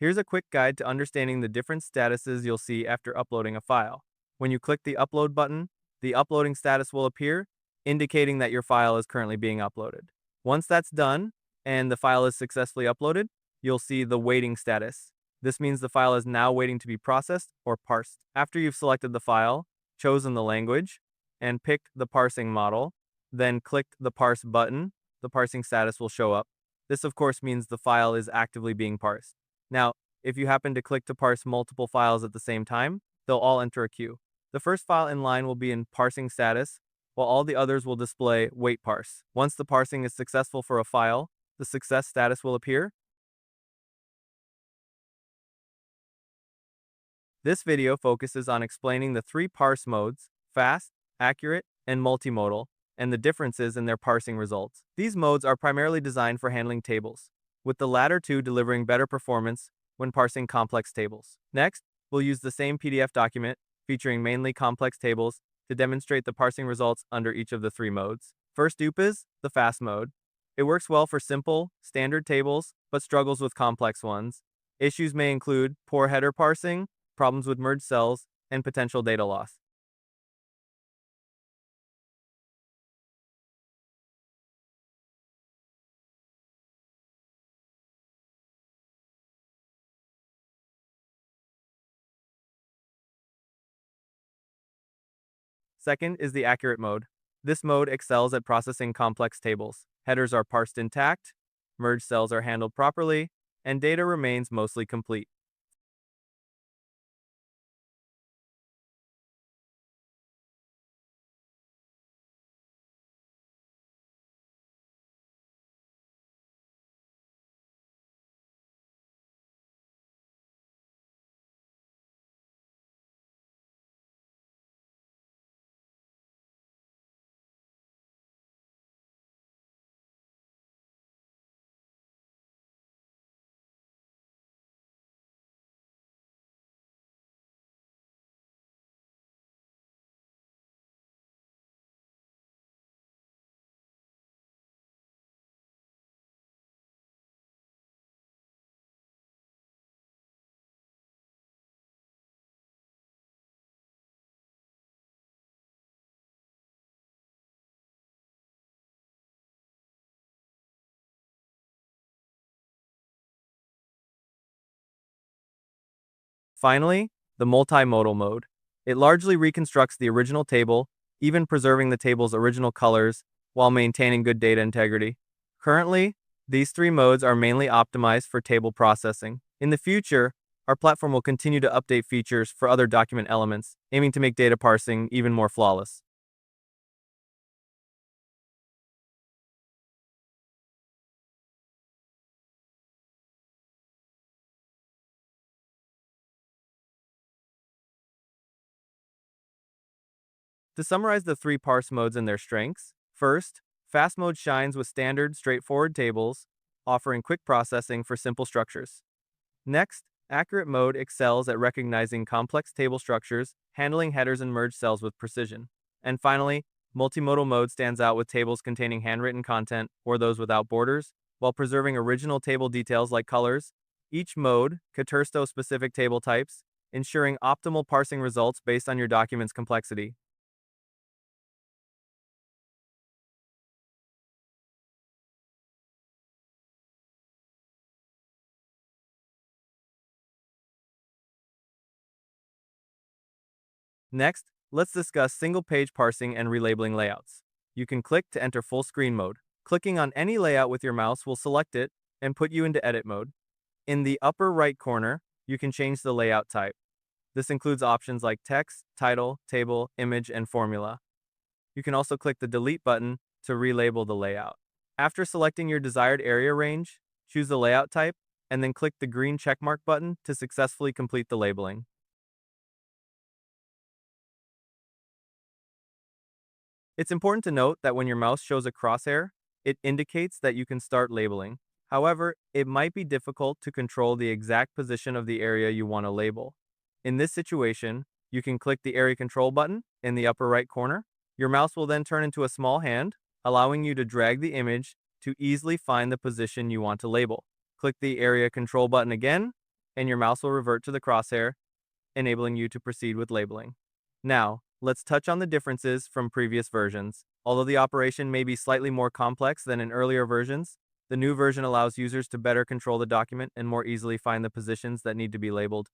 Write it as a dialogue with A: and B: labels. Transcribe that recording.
A: Here's a quick guide to understanding the different statuses you'll see after uploading a file. When you click the Upload button, the uploading status will appear, indicating that your file is currently being uploaded. Once that's done, and the file is successfully uploaded, you'll see the waiting status. This means the file is now waiting to be processed or parsed. After you've selected the file, chosen the language, and picked the parsing model, then clicked the Parse button, the parsing status will show up. This, of course, means the file is actively being parsed. Now, if you happen to click to parse multiple files at the same time, they'll all enter a queue. The first file in line will be in parsing status, while all the others will display wait parse. Once the parsing is successful for a file, the success status will appear. This video focuses on explaining the three parse modes: fast, accurate, and multimodal, and the differences in their parsing results. These modes are primarily designed for handling tables, with the latter two delivering better performance when parsing complex tables. Next, we'll use the same PDF document, featuring mainly complex tables, to demonstrate the parsing results under each of the three modes. First up is the fast mode. It works well for simple, standard tables, but struggles with complex ones. Issues may include poor header parsing, problems with merged cells, and potential data loss. Second is the accurate mode. This mode excels at processing complex tables. Headers are parsed intact, merged cells are handled properly, and data remains mostly complete. Finally, the multimodal mode. It largely reconstructs the original table, even preserving the table's original colors while maintaining good data integrity. Currently, these three modes are mainly optimized for table processing. In the future, our platform will continue to update features for other document elements, aiming to make data parsing even more flawless. To summarize the three parse modes and their strengths, first, fast mode shines with standard, straightforward tables, offering quick processing for simple structures. Next, accurate mode excels at recognizing complex table structures, handling headers and merged cells with precision. And finally, multimodal mode stands out with tables containing handwritten content or those without borders, while preserving original table details like colors. Each mode caters to specific table types, ensuring optimal parsing results based on your document's complexity. Next, let's discuss single-page parsing and relabeling layouts. You can click to enter full screen mode. Clicking on any layout with your mouse will select it and put you into edit mode. In the upper right corner, you can change the layout type. This includes options like text, title, table, image, and formula. You can also click the delete button to relabel the layout. After selecting your desired area range, choose the layout type, and then click the green checkmark button to successfully complete the labeling. It's important to note that when your mouse shows a crosshair, it indicates that you can start labeling. However, it might be difficult to control the exact position of the area you want to label. In this situation, you can click the Area Control button in the upper right corner. Your mouse will then turn into a small hand, allowing you to drag the image to easily find the position you want to label. Click the Area Control button again, and your mouse will revert to the crosshair, enabling you to proceed with labeling. Now, let's touch on the differences from previous versions. Although the operation may be slightly more complex than in earlier versions, the new version allows users to better control the document and more easily find the positions that need to be labeled.